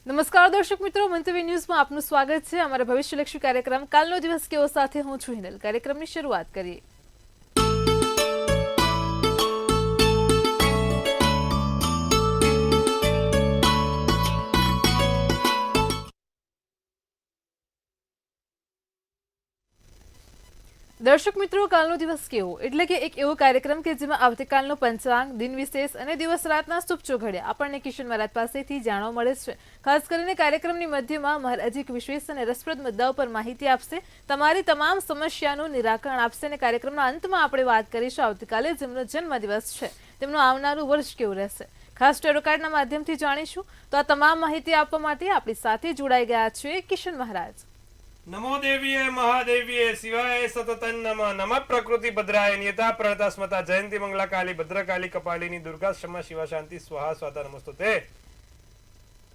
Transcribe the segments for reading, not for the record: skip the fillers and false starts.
નમસ્કાર દર્શક મિત્રો, મંતવ્ય ન્યૂઝમાં આપનું સ્વાગત છે. અમારા ભવિષ્યલક્ષી કાર્યક્રમ કાલનો દિવસ કેવો સાથે હું છું હિનલ. કાર્યક્રમની શરૂઆત કરીએ. દર્શક મિત્રો, કાલનો દિવસ કેવો એટલે કે એક એવો કાર્યક્રમ કે જેમાં આવતીકાલનો પંચાંગ, દિન વિશેષ અને દિવસ રાતના શુભ ચોઘડિયા આપણને કિશન મહારાજ પાસેથી જાણવા મળે છે. ખાસ કરીને કાર્યક્રમની મધ્યમાં મહારાજ એક વિશેષ અને રસપ્રદ મુદ્દાઓ પર માહિતી આપશે, તમારી તમામ સમસ્યાનું નિરાકરણ આપશે અને કાર્યક્રમના અંતમાં આપણે વાત કરીશું આવતીકાલે જેમનો જન્મદિવસ છે તેમનું આવનારું વર્ષ કેવું રહેશે. ખાસ ટેરો કાર્ડના માધ્યમથી જાણીશું. તો આ તમામ માહિતી આપવા માટે આપણી સાથે જોડાઈ ગયા છે કિશન મહારાજ. નમો દેવીએ મહાદેવીએ શિવાય સતતન નમ પ્રકૃતિ ભદ્રાય નિયતા પ્રણતા સ્મતા જયંતી મંગલા કાલી ભદ્રકાલી કપાલિની દુર્ગા ક્ષમા શિવા શાંતિ સ્વાહા સ્વાતા નમસ્તુતે.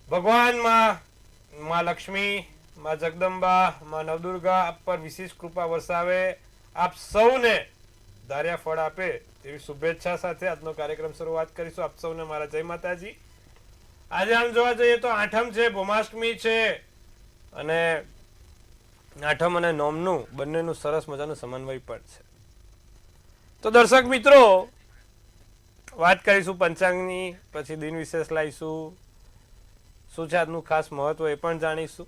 ભગવાન માં લક્ષ્મી, માં જગદંબા, માં નવદુર્ગા આપ પર વિશેષ કૃપા વરસાવે, આપ સૌને ધાર્યા ફળ આપે તેવી શુભેચ્છા સાથે આજનો કાર્યક્રમ શરૂઆત કરીશું. આપ સૌને મારા જય માતાજી. આજે આમ જોવા જઈએ તો આઠમ છે, ભૌમાષ્ટમી છે અને આઠમ અને નોમનું બંનેનું સરસ મજાનું સમન્વય પણ છે. તો દર્શક મિત્રો, વાત કરીશું પંચાંગની, પછી દિન વિશેષ લાવીશું, શું છે આજનું ખાસ મહત્વ એ પણ જાણીશું.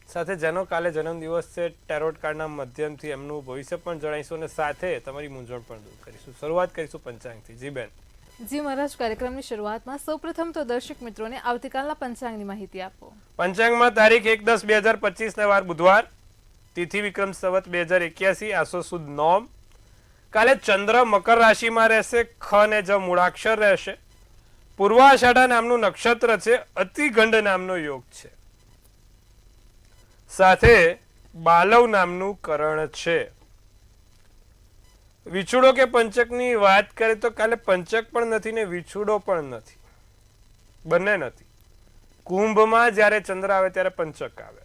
સાથે જેનો કાલે જન્મદિવસ છે ટેરોટ કાર્ડના માધ્યમથી એમનું ભવિષ્ય પણ જણાવીશું અને સાથે તમારી મૂંઝવણ પણ દૂર કરીશું. શરૂઆત કરીશું પંચાંગથી. જી બેન. જી મહારાજ, કાર્યક્રમની શરૂઆતમાં સૌપ્રથમ તો દર્શક મિત્રોને આવતીકાલના પંચાંગની માહિતી આપો. પંચાંગમાં તારીખ 1/10/2025 ને વાર બુધવાર, તિથિ વિક્રમ સંવત 2081, આસો સુદ નોમ. કાલે ચંદ્ર મકર રાશિમાં રહેશે, ખ ને જ મૂળાક્ષર રહેશે. પૂર્વાષાઢા નામનું નક્ષત્ર છે, અતિગંડ નામનો યોગ છે, સાથે બાલવ નામનું કરણ છે. વિછુડો કે પંચકની વાત કરીએ તો કાલે પંચક પણ નથી ને વિછુડો પણ નથી, બંને નથી. કુંભમાં જ્યારે ચંદ્ર આવે ત્યારે પંચક આવે.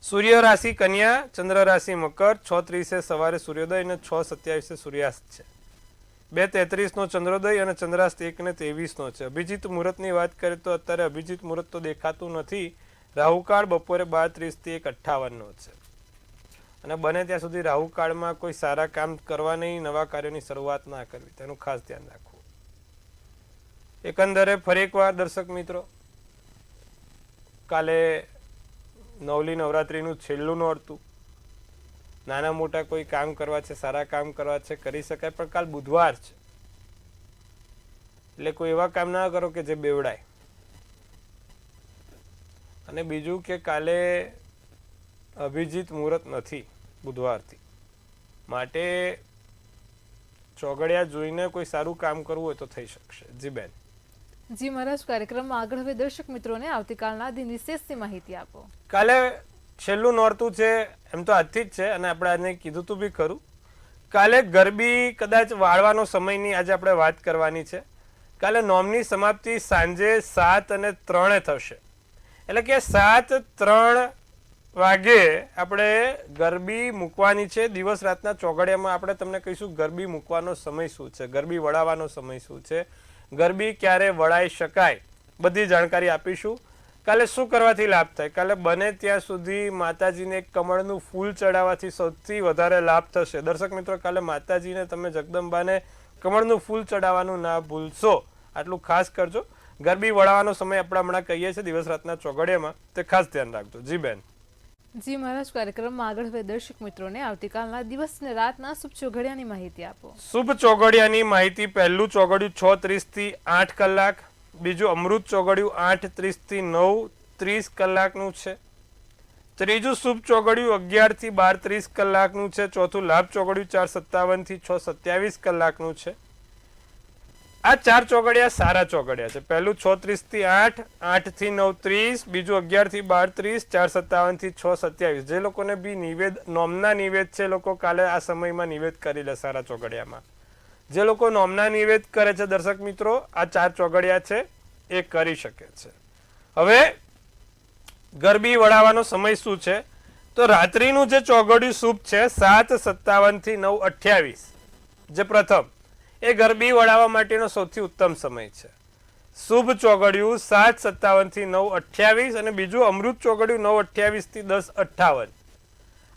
સૂર્ય રાશિ કન્યા, ચંદ્ર રાશિ મકર, 6:30 સવારે સૂર્યોદય અને 6:27 સૂર્યાસ્ત છે. 2:33 ચંદ્રોદય અને ચંદ્રાસ્ત 1:23 છે. અભિજીત મુહૂર્તની વાત કરીએ તો અત્યારે અભિજીત મુહૂર્ત તો દેખાતું નથી. રાહુકાળ બપોરે 12:30 થી 1:58 છે અને બને ત્યાં સુધી રાહુકાળમાં કોઈ સારા કામ કરવા નહીં, નવા કાર્યોની શરૂઆત ના કરવી, તેનું ખાસ ધ્યાન રાખવું. એકંદરે ફરી એકવાર દર્શક મિત્રો, કાલે નવલી નવરાત્રીનું છેલ્લું નોરતું, નાના મોટા કોઈ કામ કરવા છે, સારા કામ કરવા છે, કરી શકાય, પણ કાલ બુધવાર છે એટલે કોઈ એવા કામ ના કરો કે જે બેવડાય. અને બીજું કે કાલે અભિજીત મુહૂર્ત નથી બુધવારથી, માટે ચોઘડિયા જોઈને કોઈ સારું કામ કરવું હોય તો થઈ શકશે. જી બેન. જી મહારાજ, કાર્યક્રમમાં આગળ હવે દર્શક મિત્રોને આવતીકાલના દિન વિશેષની માહિતી આપો. કાલે છેલ્લું નોરતું છે, એમ તો આજથી જ છે અને આપણે આજને કીધું તું બી ખરું. કાલે ગરબી કદાચ વાળવાનો સમયની આજે આપણે વાત કરવાની છે. કાલે નોમની સમાપ્તિ સાંજે 7:03 થશે, એટલે કે 7:03 વાગે આપણે ગરબી મૂકવાની છે. દિવસ રાતના ચોઘડિયામાં આપણે તમને કહીશું ગરબી મૂકવાનો સમય શું છે, ગરબી વળાવવાનો સમય શું છે, ગરબી ક્યારે વળાઈ શકાય, બધી જાણકારી આપીશું. કાલે શું કરવાથી લાભ થાય? કાલે બને ત્યાં સુધી માતાજીને એક કમળનું ફૂલ ચડાવવાથી સૌથી વધારે લાભ થશે. દર્શક મિત્રો, કાલે માતાજીને તમે જગદંબાને કમળનું ફૂલ ચડાવવાનું ના ભૂલશો, આટલું ખાસ કરજો. ગરબી વળાવવાનો સમય આપણે હમણાં કહીએ છીએ દિવસ રાતના ચોઘડિયામાં, તે ખાસ ધ્યાન રાખજો. જી બેન. જી મહારાજ, કાર્યક્રમમાં આગળ હવે દર્શક મિત્રોને આવતીકાલના દિવસ ને રાતના શુભ ચોઘડિયાની માહિતી આપો. શુભ ચોઘડિયાની માહિતી: પહેલું ચોઘડિયું 6:30 થી 8 કલાક, બીજું અમૃત ચોઘડિયું 8:30 થી 9:30 કલાકનું છે, ત્રીજું શુભ ચોઘડિયું 11 થી 12:30 કલાકનું છે, ચોથું લાભ ચોઘડિયું 4:57 થી 6:27 કલાકનું છે. આ ચાર ચોઘડિયા સારા ચોઘડિયા છે. પહેલું 6:30 થી 8, 8 થી 9:30, બીજું 11 થી 12:30, 4:57 થી 6:27. જે લોકોને બી નિવેદ નોમના નિવેદ છે, લોકો કાલે આ સમયમાં નિવેદ કરી લે સારા ચોઘડિયામાં. જે લોકો નોમના નિવેદ કરે છે દર્શક મિત્રો, આ ચાર ચોઘડિયા છે એ કરી શકે છે. હવે ગરબી વળાવવાનો સમય શું છે? તો રાત્રિનું જે ચોઘડિયું શુભ છે 7:57 થી 9:28, જે પ્રથમ એ ગરબી વળાવવા માટેનો સૌથી ઉત્તમ સમય છે. શુભ ચોઘડિયું 7:57 થી 9:28 અને બીજું અમૃત ચોઘડિયું 9:28 થી 10:58.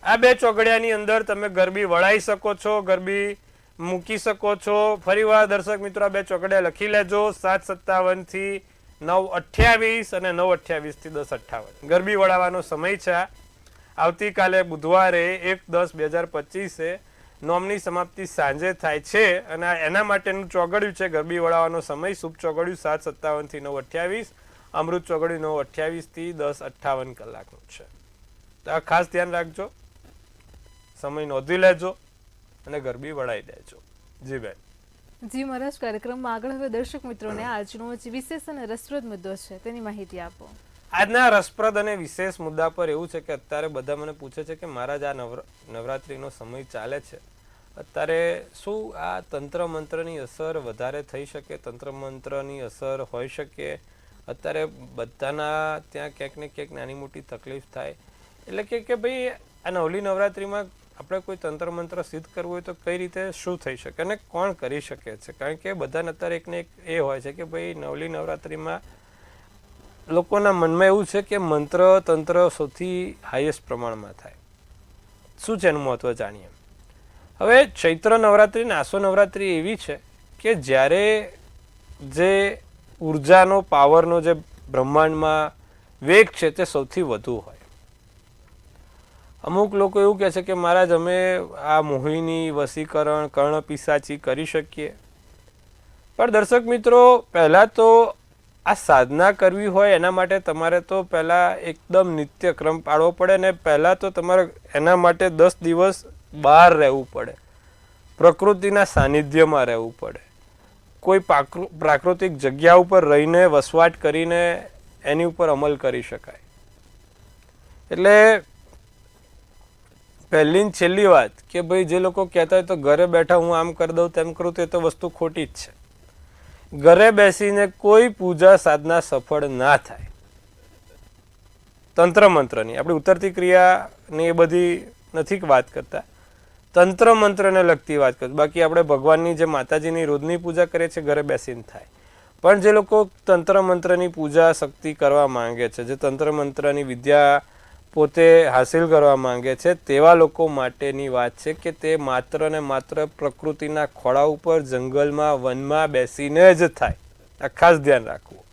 આ બે ચોઘડિયાની અંદર તમે ગરબી વળાઈ શકો છો, ગરબી મૂકી શકો છો. ફરીવાર દર્શક મિત્રો આ બે ચોઘડિયા લખી લેજો, 7:57 થી 9:28 અને 9:28 થી 10:58 ગરબી વળાવવાનો સમય છે. આવતીકાલે બુધવારે 1/10/2025 નોમની સમાપ્તિ સાંજે થાય છે અને એના માટેનું ચોઘડિયું છે. ગરબી વળાવવાનો સમય શુભ ચોઘડિયું 7:57 થી 9:28, અમૃત ચોઘડિયું 9:28 થી 10:58 કલાકનું છે. તો આ ખાસ ધ્યાન રાખજો, સમય નોંધી લેજો અને ગરબી વળાઈ દેજો. જી બેન. જી મહારાજ, કાર્યક્રમમાં આગળ હવે દર્શક મિત્રોને આજનો જે વિશેષ અને રસપ્રદ મુદ્દો છે તેની માહિતી આપો. આજના રસપ્રદ અને વિશેષ મુદ્દા પર એવું છે કે અત્યારે બધા મને પૂછે છે કે મહારાજ આ નવરાત્રિનો સમય ચાલે છે, અત્યારે શું આ તંત્ર મંત્રની અસર વધારે થઈ શકે, તંત્ર મંત્રની અસર હોઈ શકે? અત્યારે બધાના ત્યાં ક્યાંક ને ક્યાંક નાની મોટી તકલીફ થાય, એટલે કે ભાઈ આ નવલી નવરાત્રિમાં આપણે કોઈ તંત્ર મંત્ર સિદ્ધ કરવું હોય તો કઈ રીતે શું થઈ શકે અને કોણ કરી શકે છે? કારણ કે બધાને અત્યારે એકને એક એ હોય છે કે ભાઈ નવલી નવરાત્રિમાં લોકોના મનમાં એવું છે કે મંત્ર તંત્ર સૌથી હાઈએસ્ટ પ્રમાણમાં થાય. શું છે એનું મહત્વ જાણીએ. હવે ચૈત્ર નવરાત્રિ ને આસો નવરાત્રિ એવી છે કે જ્યારે જે ઉર્જાનો પાવરનો જે બ્રહ્માંડમાં વેગ છે તે સૌથી વધુ હોય. અમુક લોકો એવું કહે છે કે મહારાજ અમે આ મોહિની વસીકરણ કર્ણ પિશાચી કરી શકીએ, પણ દર્શક મિત્રો પહેલાં તો આ સાધના કરવી હોય એના માટે તમારે તો પહેલાં એકદમ નિત્યક્રમ પાડવો પડે ને પહેલાં તો તમારે એના માટે 10 દિવસ બહાર રહેવું પડે, પ્રકૃતિના સાનિધ્યમાં રહેવું પડે, કોઈ પ્રાકૃતિક જગ્યા ઉપર રહીને વસવાટ કરીને એની ઉપર અમલ કરી શકાય. એટલે પહેલી ને છેલ્લી વાત કે ભાઈ જે લોકો કહેતા હોય તો ઘરે બેઠા હું આમ કરી દઉં તેમ કરું તો એ તો વસ્તુ ખોટી જ છે. ઘરે બેસીને કોઈ પૂજા સાધના સફળ ના થાય. તંત્ર મંત્રની આપણે ઉતરતી ક્રિયાની એ બધી નથી વાત કરતા, તંત્ર મંત્રને લગતી વાત કરતા. બાકી આપણે ભગવાનની જે માતાજીની રોજની પૂજા કરીએ છીએ ઘરે બેસીને થાય, પણ જે લોકો તંત્ર મંત્રની પૂજા શક્તિ કરવા માંગે છે, જે તંત્ર મંત્રની વિદ્યા પોતે હાસિલ કરવા માંગે છે, તેવા લોકો માટેની વાત છે કે તે માત્ર ને માત્ર પ્રકૃતિના ખોળા ઉપર જંગલમાં વનમાં બેસીને જ થાય. આ ખાસ ધ્યાન રાખવું.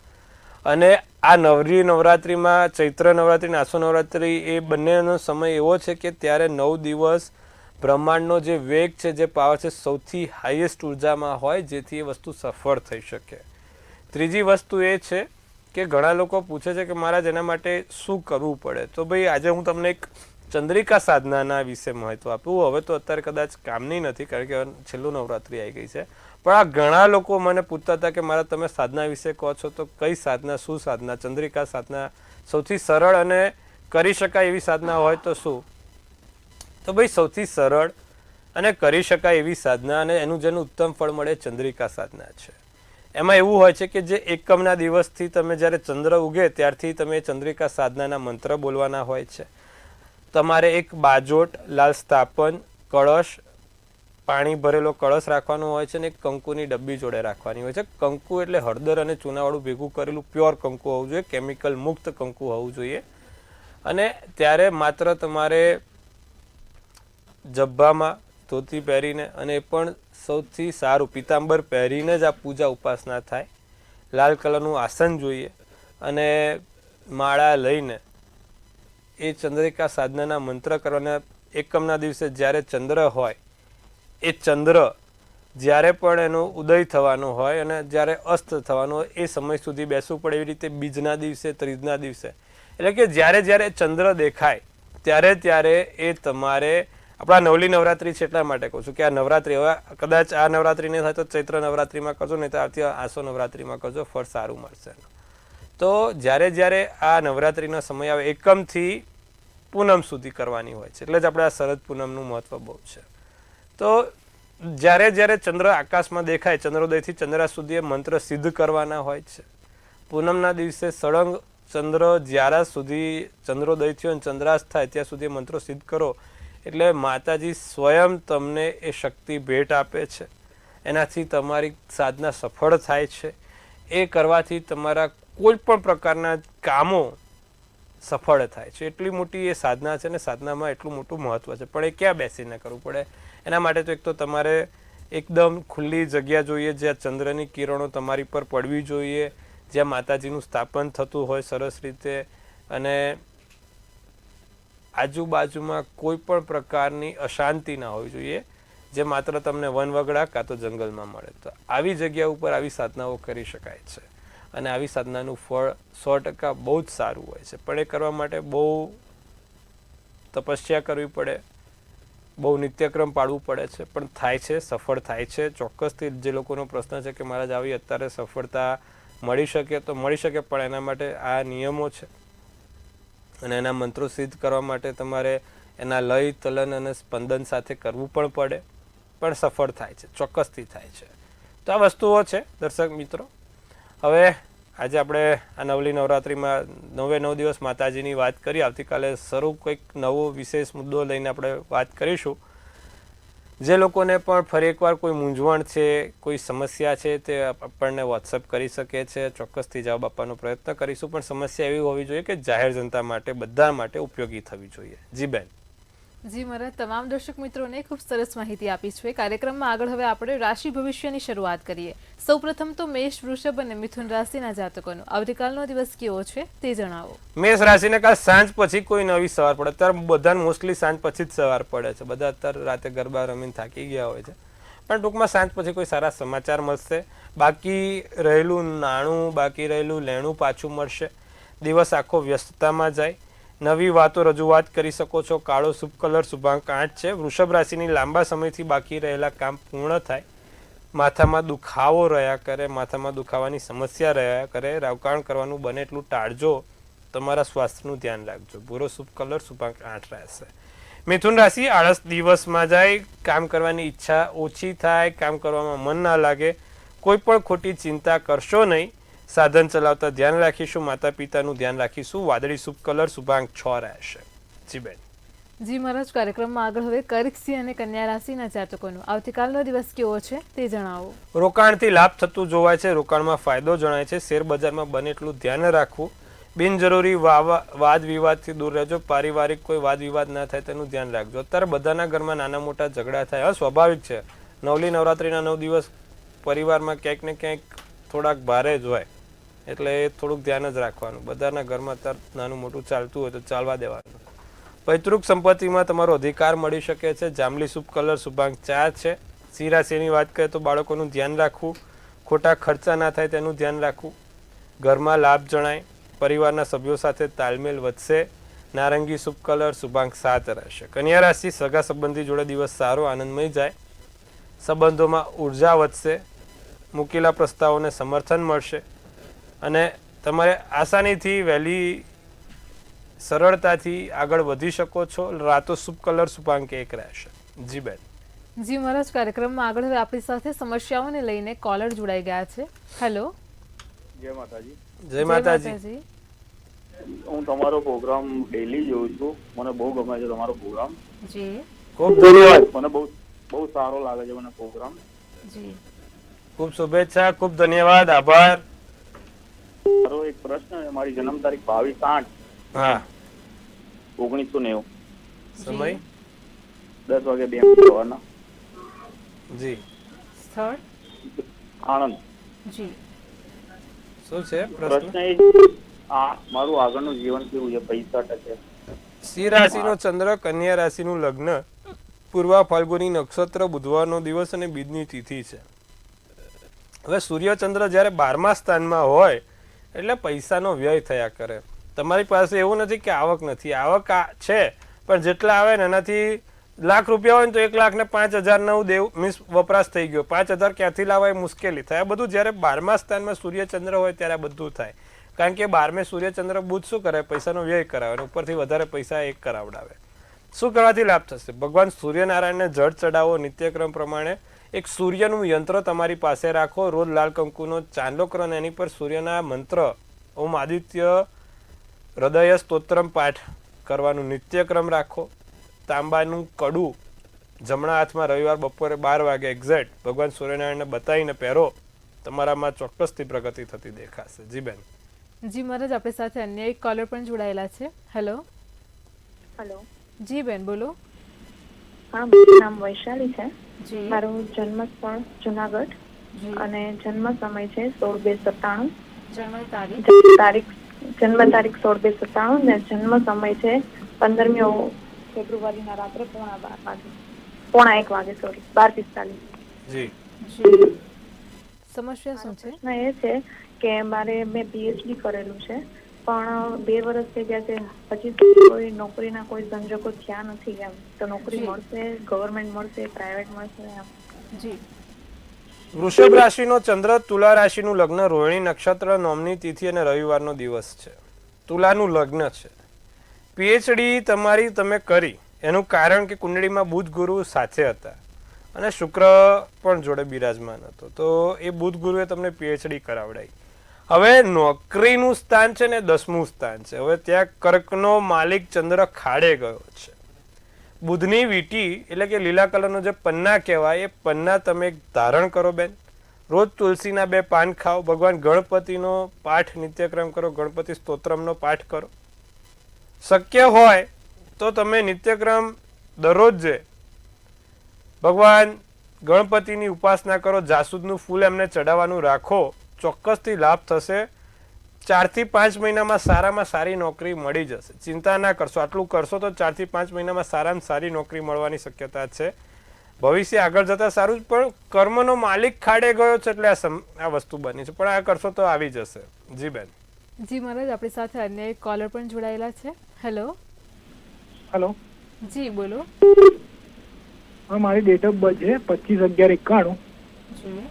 અને આ નવરી નવરાત્રિમાં ચૈત્ર નવરાત્રિ અને આસો નવરાત્રિ એ બંનેનો સમય એવો છે કે ત્યારે 9 દિવસ બ્રહ્માંડનો જે વેગ છે, જે પાવર છે, સૌથી હાઈએસ્ટ ઉર્જામાં હોય, જેથી એ વસ્તુ સફળ થઈ શકે. ત્રીજી વસ્તુ એ છે કે ઘણા લોકો પૂછે છે કે મહારાજ એના માટે શું કરવું પડે? તો ભાઈ આજે હું તમને એક ચંદ્રિકા સાધનાના વિશે માહિતી આપું. હવે તો અત્યારે કદાચ કામની નથી કારણ કે છેલ્લું નવરાત્રિ આવી ગઈ છે, પણ આ ઘણા લોકો મને પૂછતા હતા કે મારા તમે સાધના વિશે કહો છો તો કઈ સાધના, શું સાધના? ચંદ્રિકા સાધના સૌથી સરળ અને કરી શકાય એવી સાધના હોય તો શું? તો ભાઈ સૌથી સરળ અને કરી શકાય એવી સાધના અને એનું જેનું ઉત્તમ ફળ મળે ચંદ્રિકા સાધના છે. એમાં એવું હોય છે કે જે એકમના દિવસથી તમે જ્યારે ચંદ્ર ઉગે ત્યારથી તમે ચંદ્રિકા સાધનાના મંત્ર બોલવાના હોય છે. તમારે એક બાજોટ, લાલ સ્થાપન, કળશ, પાણી ભરેલો કળશ રાખવાનો હોય છે અને એક કંકુની ડબ્બી જોડે રાખવાની હોય છે. કંકુ એટલે હળદર અને ચૂનાવાળું ભેગું કરેલું પ્યોર કંકુ હોવું જોઈએ, કેમિકલ મુક્ત કંકુ હોવું જોઈએ. અને ત્યારે માત્ર તમારે જબ્બામાં ધોતી પહેરીને અને એ પણ સૌથી સારું પિતાંબર પહેરીને જ આ પૂજા ઉપાસના થાય. લાલ કલરનું આસન જોઈએ અને માળા લઈને એ ચંદ્રિકા સાધનાના મંત્ર કરવાના. એકમના દિવસે જ્યારે ચંદ્ર હોય એ ચંદ્ર જ્યારે પણ એનો ઉદય થવાનો હોય અને જ્યારે અસ્ત થવાનો હોય એ સમય સુધી બેસવું પડે. એવી રીતે બીજના દિવસે, ત્રીજના દિવસે, એટલે કે જ્યારે જ્યારે ચંદ્ર દેખાય ત્યારે એ તમારે આપણા નવલી નવરાત્રિ છે એટલા માટે કહું છું કે આ નવરાત્રિ હવે કદાચ આ નવરાત્રિ નહીં થાય તો ચૈત્ર નવરાત્રિમાં કરજો, નહીં તો આવતી આસો નવરાત્રિમાં કરજો, ફળ સારું મળશે. તો જ્યારે જ્યારે આ નવરાત્રિનો સમય આવે એકમથી પૂનમ સુધી કરવાની હોય છે, એટલે જ આપણે આ શરદ પૂનમનું મહત્વ બહુ છે. તો જ્યારે જ્યારે ચંદ્ર આકાશમાં દેખાય ચંદ્રોદયથી ચંદ્રા સુધી મંત્ર સિદ્ધ કરવાના હોય છે. પૂનમના દિવસે સળંગ ચંદ્ર જ્યારા સુધી ચંદ્રોદયથી અને ચંદ્રાસ્ત થાય ત્યાં સુધી મંત્રો સિદ્ધ કરો એટલે માતાજી સ્વયં તમને એ શક્તિ ભેટ આપે છે. એનાથી તમારી સાધના સફળ થાય છે. એ કરવાથી તમારા કોઈ પણ પ્રકારના કામો સફળ થાય છે. એટલી મોટી એ સાધના છે ને સાધનામાં એટલું મોટું મહત્વ છે. પણ એ ક્યાં બેસીને કરવું પડે? એના માટે તો એક તો તમારે એકદમ ખુલ્લી જગ્યા જોઈએ, જ્યાં ચંદ્રની કિરણો તમારી પર પડવી જોઈએ, જ્યાં માતાજીનું સ્થાપન થતું હોય સરસ રીતે, અને આજુબાજુમાં કોઈ પણ પ્રકારની અશાંતિ ના હોવી જોઈએ, જે માત્ર તમને વનવગડા કાં તો જંગલમાં મળે. તો આવી જગ્યા ઉપર આવી સાધનાઓ કરી શકાય છે, અને આવી સાધનાનું ફળ 100% બહુ જ સારું હોય છે. પણ એ કરવા માટે બહુ તપસ્યા કરવી પડે, બહુ નિત્યક્રમ પાડવું પડે છે, પણ થાય છે, સફળ થાય છે ચોક્કસથી. જે લોકોનો પ્રશ્ન છે કે મહારાજ આવી અત્યારે સફળતા મળી શકે, તો મળી શકે, પણ એના માટે આ નિયમો છે, અને એના મંત્રો સિદ્ધ કરવા માટે તમારે એના લય, તલન અને સ્પંદન સાથે કરવું પણ પડે, પણ સફળ થાય છે, ચોક્કસથી થાય છે. તો આ વસ્તુઓ છે દર્શક મિત્રો. હવે આજે આપણે આ નવલી નવરાત્રિમાં 9 દિવસ માતાજીની વાત કરી. આવતીકાલે શરૂ કંઈક નવો વિશેષ મુદ્દો લઈને આપણે વાત કરીશું. જે લોકોને પણ ફરી એકવાર કોઈ મૂંઝવણ છે, કોઈ સમસ્યા છે, તે આપણને વોટ્સઅપ કરી શકે છે. ચોક્કસથી જવાબ આપવાનો પ્રયત્ન કરીશું. પણ સમસ્યા એવી હોવી જોઈએ કે જાહેર જનતા માટે, બધા માટે ઉપયોગી થવી જોઈએ. જી બેન. જી મહારાજ, તમામ દર્શક મિત્રોને ખૂબ સરસ માહિતી આપી છે. કાર્યક્રમમાં આગળ હવે આપણે રાશિ ભવિષ્યની શરૂઆત કરીએ. સૌપ્રથમ તો મેષ, વૃષભ અને મિથુન રાશિના જાતકોનો આવતીકાલનો દિવસ કેવો છે તે જણાવો. મેષ રાશિને કાલ સાંજ પછી કોઈ નવી સવાર પડે. અત્યારે બધાને મોસ્ટલી સાંજ પછી જ સવાર પડે છે. બધા અત્યારે રાતે ગરબા રમીને થાકી ગયા હોય છે, પણ ટૂંકમાં સાંજ પછી કોઈ સારા સમાચાર મળશે. બાકી રહેલું નાણું, બાકી રહેલું લેણું પાછું મળશે. દિવસ આખો વ્યસ્તતામાં જાય. નવી વાતો રજૂઆત કરી શકો છો. કાળો શુભ કલર શુભાંક 8 છે. વૃષભ રાશિની લાંબા સમયથી બાકી રહેલા કામ પૂર્ણ થાય. માથામાં દુખાવો રહ્યા કરે, માથામાં દુખાવાની સમસ્યા રહ્યા કરે, રોકાણ કરવાનું બને એટલું ટાળજો. તમારા સ્વાસ્થ્યનું ધ્યાન રાખજો. ભૂરો શુભ કલર શુભાંક 8 રહેશે. મિથુન રાશિ, આળસ દિવસમાં જાય, કામ કરવાની ઈચ્છા ઓછી થાય, કામ કરવામાં મન ના લાગે. કોઈ પણ ખોટી ચિંતા કરશો નહીં. સાધન ચલાવતા ધ્યાન રાખીશું. માતા પિતાનું ધ્યાન રાખીશું. વાદળી શુભ કલર શુભાંક 6 રહેશે. જી બેન. જી મહારાજ, કાર્યક્રમમાં આગળ હવે કર્ક, સિંહ અને કન્યા રાશિના જાતકોનો આવતીકાલનો દિવસ કેવો છે તે જણાવો. રોકાણથી લાભ થતું જોવાય છે. રોકાણમાં ફાયદો જણાય છે. શેર બજારમાં બને એટલું ધ્યાન રાખવું. બિનજરૂરી વાદ વિવાદથી દૂર રહેજો. પારિવારિક કોઈ વાદ વિવાદ ના થાય તેનું ધ્યાન રાખજો. અત્યારે બધાના ઘરમાં નાના મોટા ઝઘડા થાય, સ્વાભાવિક છે. નવલી નવરાત્રિના 9 દિવસ પરિવારમાં ક્યાંક ને ક્યાંક થોડાક ભારે જ હોય, એટલે એ થોડુંક ધ્યાન જ રાખવાનું. બધાના ઘરમાં અત્યારે નાનું મોટું ચાલતું હોય તો ચાલવા દેવાનું. પૈતૃક સંપત્તિમાં તમારો અધિકાર મળી શકે છે. જાંબલી શુભ કલર શુભાંક 4 છે. સિંહ રાશિની વાત કરીએ તો બાળકોનું ધ્યાન રાખવું, ખોટા ખર્ચા ના થાય તેનું ધ્યાન રાખવું. ઘરમાં લાભ જણાય. પરિવારના સભ્યો સાથે તાલમેલ વધશે. નારંગી શુભ કલર શુભાંક 7 રહેશે. કન્યા રાશિ, સગા સંબંધી જોડે દિવસ સારો આનંદમય જાય. સંબંધોમાં ઉર્જા વધશે. મૂકેલા પ્રસ્તાવોને સમર્થન મળશે, અને તમારે આસાનીથી વહેલી સરળતાથી આગળ વધી શકો છો. રાતો શુભ કલર શુભાંક 1 રહેશે. જી બેન. જી મહારાજ, કાર્યક્રમમાં આગળ હવે આપણી સાથે સમસ્યાઓને લઈને કોલર જોડાઈ ગયા છે. હેલો. જય માતાજી. જય માતાજી. હું તમારો પ્રોગ્રામ ડેલી જોઉં છું. મને બહુ ગમે છે તમારો પ્રોગ્રામ. જી. ખૂબ ધન્યવાદ. મને બહુ સારો લાગે છે મને પ્રોગ્રામ. જી. ખૂબ શુભેચ્છા, ખૂબ ધન્યવાદ, આભાર. મારો એક પ્રશ્ન છે. મારી જન્મ તારીખ 22/8. હા. 1990. સમય 10 વાગે 2 સવારના. જી. સ્થળ આણંદ. જી. શું છે પ્રશ્ન પ્રશ્ન? એ મારું આગળનું જીવન કેવું છે? પૈસા ટકે. સિંહ રાશિનો ચંદ્ર, કન્યા રાશિનું લગ્ન, પૂર્વા ફાલ્ગુની નક્ષત્ર, બુધવારનો દિવસ અને બીજની તિથિ છે. હવે સૂર્યચંદ્ર જ્યારે 12મા સ્થાનમાં હોય એટલે પૈસાનો વ્યય થયા કરે. તમારી પાસે એવું નથી કે આવક નથી, આવક છે, પણ જેટલા આવે ને એનાથી લાખ રૂપિયા હોય ને તો 1,05,000 દેવું મીન્સ વપરાશ થઈ ગયો. 5,000 ક્યાંથી લાવવા એ મુશ્કેલી થાય. આ બધું જ્યારે 12મા સ્થાનમાં સૂર્યચંદ્ર હોય ત્યારે આ બધું થાય. કારણ કે 12મે સૂર્યચંદ્ર બુધ શું કરે? પૈસાનો વ્યય કરાવે, અને ઉપરથી વધારે પૈસા એક કરાવડાવે. શું કરવાથી લાભ થશે? ભગવાન સૂર્યનારાયણને જળ ચડાવો. નિત્યક્રમ પ્રમાણે એક સૂર્યનું યંત્ર તમારી પાસે રાખો. રોજ લાલ કંકુનો ચાંદલો કરો અને એની પર સૂર્યના મંત્ર ઓમ આદિત્ય હૃદય સ્તોત્રમ પાઠ કરવાનું નિત્યક્રમ રાખો. તાંબાનું કડું જમણા હાથમાં રવિવાર બપોરે 12 વાગે એક્ઝેક્ટ ભગવાન સૂર્યનારાયણને બતાવીને પહેરો. તમારામાં ચોક્કસથી પ્રગતિ થતી દેખાશે. જી બેન. જી મહારાજ, આપણી સાથે અન્ય એક કોલર પણ જોડાયેલા છે. હેલો. હેલો. જી બેન, બોલો. હા, મારું નામ વૈશાલી છે. જી. મારું જન્મ સ્થળ જુનાગઢ જી. અને જન્મ સમય છે 16/2/97. જન્મ તારીખ જન્મ તારીખ 16/2/97 ને જન્મ સમય છે 15મી ફેબ્રુઆરીના રાત્રે 1:45 વાગે 12:45. જી. જી. સમસ્યા શું છે? પ્રશ્ન એ છે કે મેં PhD કરેલું છે પણ 2 વર્ષ થઈ ગયા છે, પછી કોઈ નોકરીના કોઈ સંજોગો થયા નથી એમ. તો નોકરી મળશે, ગવર્મેન્ટ મળશે, પ્રાઇવેટ મળશે એમ? જી. વૃષભ રાશિનો ચંદ્ર, તુલા રાશિનું લગ્ન, રોહિણી નક્ષત્ર, નોમની તિથિ અને રવિવારનો દિવસ છે. તુલાનું લગ્ન છે. PhD તમારી તમે કરી એનું કારણ કે કુંડળીમાં બુધ ગુરુ સાથે હતા અને શુક્ર પણ જોડે બિરાજમાન હતો, તો એ બુધ ગુરુએ તમને PhD કરાવડાવી. હવે નોકરીનું સ્થાન છે ને 10મું સ્થાન છે. હવે ત્યાં કર્કનો માલિક ચંદ્ર ખાડે ગયો છે. બુધની વીટી એટલે કે લીલા કલરનો જે પન્ના કહેવાય, એ પન્ના તમે ધારણ કરો બેન. રોજ તુલસીના 2 પાન ખાઓ, ભગવાન ગણપતિનો પાઠ નિત્યક્રમ કરો, ગણપતિ સ્તોત્રમનો પાઠ કરો. શક્ય હોય તો તમે નિત્યક્રમ દરરોજ જે ભગવાન ગણપતિની ઉપાસના કરો, જાસૂદનું ફૂલ એમને ચડાવવાનું રાખો, ચોક્કસથી લાભ થશે. 4 થી 5 મહિનામાં સારામાં સારી નોકરી મળી જશે. ચિંતા ના કરશો, આટલું કરશો તો 4 થી 5 મહિનામાં સારામાં સારી નોકરી મળવાની શક્યતા છે. ભવિષ્ય આગળ જતા સારું, પણ કર્મનો માલિક ખાડે ગયો છે એટલે આ વસ્તુ બની છે, પણ આ કરશો તો આવી જશે. જી બેન. જી મહારાજ, આપણી સાથે અન્ય એક કોલર પણ જોડાયેલા છે. હેલો. હેલો. જી, બોલો. હા, મારી ડેટ ઓફ બર્થ છે 25/11/91. જી.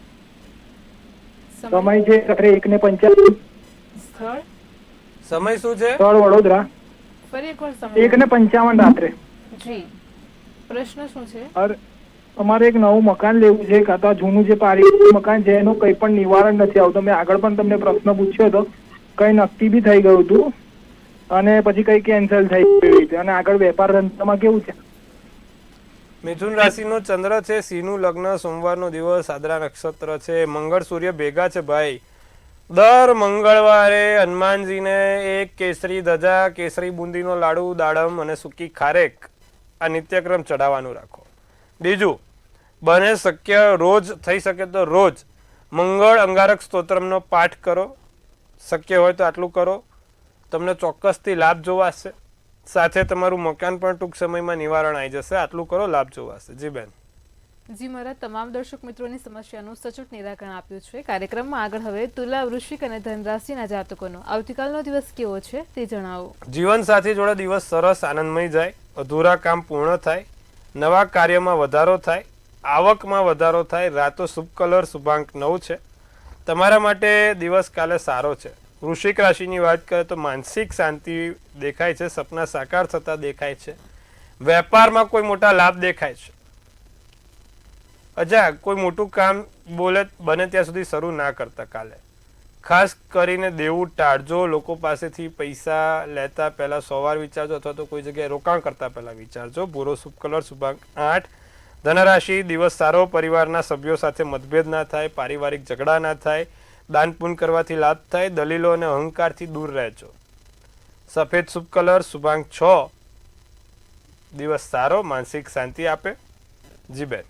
સમય છે રાત્રે 1:55. સ્થળ? સમય શું છે? સ્થળ વડોદરા. ફરી એકવાર સમય. 1:55 રાત્રે. જી. પ્રશ્ન શું છે? અમારે એક નવું મકાન લેવું છે, કાં તો જૂનું જે પારિવારિક મકાન છે એનું કંઈ પણ નિવારણ નથી આવતું. મેં આગળ પણ તમને પ્રશ્ન પૂછ્યો હતો, કંઈ નક્કી બી થઈ ગયું હતું અને પછી કંઈ કેન્સલ થઈ ગયું, અને આગળ વેપાર ધંધામાં કેવું છે? મિથુન રાશિનો ચંદ્ર છે, સિંહનું લગ્ન, સોમવારનો દિવસ, આદ્રા નક્ષત્ર છે, મંગળ સૂર્ય ભેગા છે ભાઈ. દર મંગળવારે હનુમાનજીને એક કેસરી ધજા, કેસરી બુંદીનો લાડુ, દાડમ અને સૂકી ખારેક આ નિત્યક્રમ ચડાવવાનું રાખો. બીજું, બને શક્ય રોજ થઈ શકે તો રોજ મંગળ અંગારક સ્તોત્રમનો પાઠ કરો. શક્ય હોય તો આટલું કરો, તમને ચોક્કસથી લાભ જોવાશે. સાથે તમારું મકાન પણ ટૂંક સમયમાં નિવારણ આવી જશે. આટલું કરો, લાભ જોવાશે. જી બેન. જી મહારાજ, તમામ દર્શક મિત્રોની સમસ્યાનું સચોટ નિરાકરણ આપ્યું છે. કાર્યક્રમમાં આગળ હવે તુલા, વૃશ્ચિક અને ધન રાશિના જાતકોનો આવતીકાલનો દિવસ કેવો છે તે જણાવો. જીવન સાથી જોડે દિવસ સરસ આનંદમય જાય, અધૂરા કામ પૂર્ણ થાય, નવા કાર્યમાં વધારો થાય, આવકમાં વધારો થાય. રાતો શુભ કલર શુભાંક 9 છે. તમારા માટે દિવસ કાલે સારો છે. વૃશ્ચિક રાશિની વાત કરીએ તો માનસિક શાંતિ દેખાય છે, સપના સાકાર થતા દેખાય છે, વેપારમાં કોઈ મોટા લાભ દેખાય છે. અચ્છા, કોઈ મોટું કામ બને ત્યાં સુધી શરૂ ના કરતા કાલે. ખાસ કરીને દેવું ટાળજો. લોકો પાસેથી પૈસા લેતા પહેલા 100 વાર વિચારજો, અથવા તો કોઈ જગ્યાએ રોકાણ કરતા પહેલા વિચારજો. ભૂરો શુભ કલર શુભાંક 8. ધનરાશિ દિવસ સારો, પરિવારના સભ્યો સાથે મતભેદ ના થાય, પારિવારિક ઝઘડા ના થાય, દાન પુણ્ય કરવાથી લાભ થાય, દલીલો અને અહંકારથી દૂર રહેજો. સફેદ શુભ કલર શુભાંક 6. દિવસ સારો, માનસિક શાંતિ આપે. જી બેન.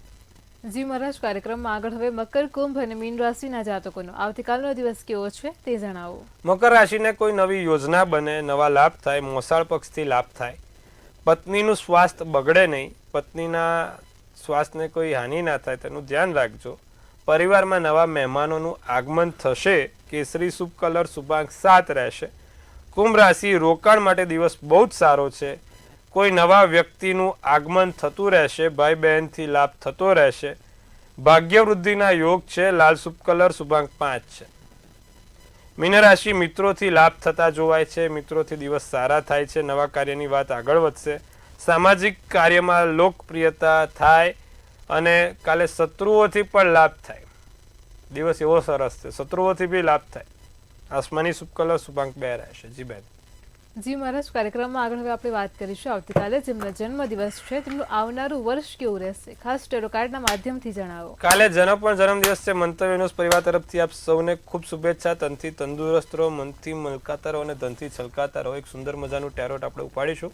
જી મહારાજ, કાર્યક્રમમાં આગળ હવે મકર, કુંભ અને મીન રાશિના જાતકોનો આવતીકાલનો દિવસ કેવો છે તે જણાવો. મકર રાશિને કોઈ નવી યોજના બને, નવા લાભ થાય, મોસાળ પક્ષથી લાભ થાય, પત્નીનું સ્વાસ્થ્ય બગડે નહીં, પત્નીના સ્વાસ્થ્યને કોઈ હાનિ ના થાય તેનું ધ્યાન રાખજો. પરિવારમાં નવા મહેમાનોનું આગમન થશે. કેસરી શુભ કલર શુભાંક 7 રહેશે. કુંભ રાશિ, રોકાણ માટે દિવસ બહુ જ સારો છે. કોઈ નવા વ્યક્તિનું આગમન થતું રહેશે, ભાઈ બહેનથી લાભ થતો રહેશે. ભાગ્ય વૃદ્ધિના યોગ છે. લાલ શુભ કલર શુભાંક 5 છે. મીન રાશિ, મિત્રોથી લાભ થતા જોવાય છે. મિત્રોથી દિવસ સારા થાય છે. નવા કાર્યની વાત આગળ વધશે. સામાજિક કાર્યમાં લોકપ્રિયતા થાય અને કાલે શત્રુઓથી પણ લાભ થાય. દિવસ એવો સરસ છે, શત્રુઓથી બી લાભ થાય. આસમાની શુભ કલર શુભાંક 2 રહેશે. જી બેન. જી મહારાજ, કાર્યક્રમમાં આગળ હવે આપણે વાત કરીશું આવતીકાલે જેમનો જન્મદિવસ છે તેમનું આવનારું વર્ષ કેવું રહેશે, ખાસ ટેરો કાર્ડના માધ્યમથી જણાવો. કાલે જેનો પણ જન્મદિવસ છે, મંતવ્ય ન્યૂઝ પરિવાર તરફથી આપ સૌને ખૂબ શુભેચ્છા. તનથી તંદુરસ્ત રહો, મનથી મલકાતા રહો અને ધનથી છલકાતા રહો. એક સુંદર મજાનું ટેરોટ આપણે ઉપાડીશું.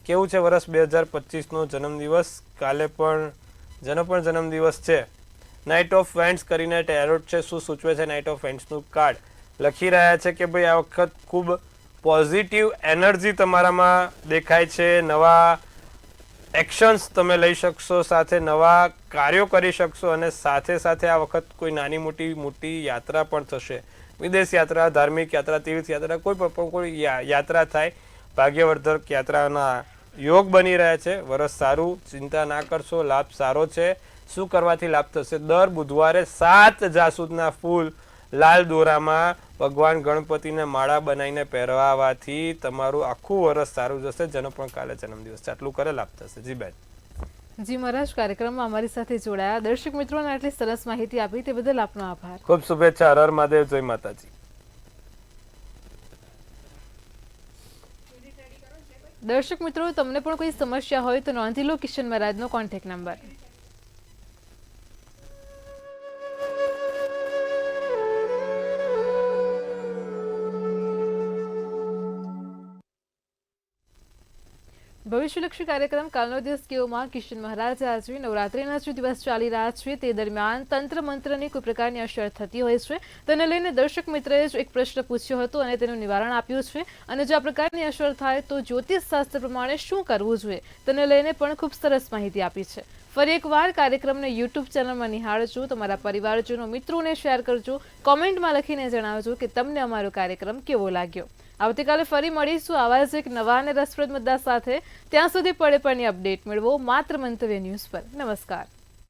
કેવું છે વર્ષ 2025નો જન્મદિવસ. કાલે પણ જેનો પણ જન્મદિવસ છે, નાઇટ ઓફ વેન્ડ્સ કરીને ટેરોટ છે. શું સૂચવે છે નાઇટ ઓફ વેન્ડ્સનું કાર્ડ? લખી રહ્યા છે કે ભાઈ આ વખત ખૂબ પોઝિટિવ એનર્જી તમારામાં દેખાય છે. નવા એક્શન્સ તમે લઈ શકશો, સાથે નવા કાર્યો કરી શકશો અને સાથે સાથે આ વખત કોઈ નાની મોટી યાત્રા પણ થશે. વિદેશ યાત્રા, ધાર્મિક યાત્રા, તીર્થ યાત્રા, કોઈ યાત્રા થાય. ભાગ્યવર્ધક યાત્રાના યોગ બની રહ્યા છે. વરસ સારું, ચિંતા ના કરશો, લાભ સારો છે. શું કરવાથી લાભ થશે? દર બુધવારે 7 જાસૂદના ફૂલ લાલ દોરામાં ભગવાન ગણપતિને માળા બનાવીને પહેરવાથી તમારું આખું વર્ષ સારું જશે. જેનો પણ કાલે જન્મદિવસ છે, આટલું કરે લાભ થશે. જી બેન. જી મહારાજ, કાર્યક્રમમાં અમારી સાથે જોડાયા દર્શક મિત્રોને આટલી સરસ માહિતી આપી તે બદલ આપનો આભાર. ખૂબ શુભેચ્છા. હર હર મહાદેવ. જય માતાજી. દર્શક મિત્રો, તમને પણ કોઈ સમસ્યા હોય તો નોંધી લો કિશન મહારાજનો કોન્ટેક્ટ નંબર. ભવિષ્યલક્ષી કાર્યક્રમ કાલનો દિવસ કેવોમાં કિશન મહારાજ આજે નવરાત્રિના જે દિવસ ચાલી રહ્યા છે તે દરમિયાન તંત્ર મંત્રની કોઈ પ્રકારની અસર થતી હોય છે. તેને લઈને દર્શક મિત્રએ જ એક પ્રશ્ન પૂછ્યો હતો અને તેનું નિવારણ આપ્યું છે. અને જો આ પ્રકારની અસર થાય તો જ્યોતિષ શાસ્ત્ર પ્રમાણે શું કરવું જોઈએ તેને લઈને પણ ખૂબ સરસ માહિતી આપી છે. ફરી એકવાર કાર્યક્રમને યુટ્યુબ ચેનલમાં નિહાળજો, તમારા પરિવારજનો, મિત્રોને શેર કરજો, કોમેન્ટમાં લખીને જણાવજો કે તમને અમારો કાર્યક્રમ કેવો લાગ્યો. આવતીકાલે ફરી મળીશું આવા જ એક નવા અને રસપ્રદ મુદ્દા સાથે. ત્યાં સુધી પડે પણની અપડેટ મેળવો માત્ર મંતવ્ય ન્યૂઝ પર. નમસ્કાર.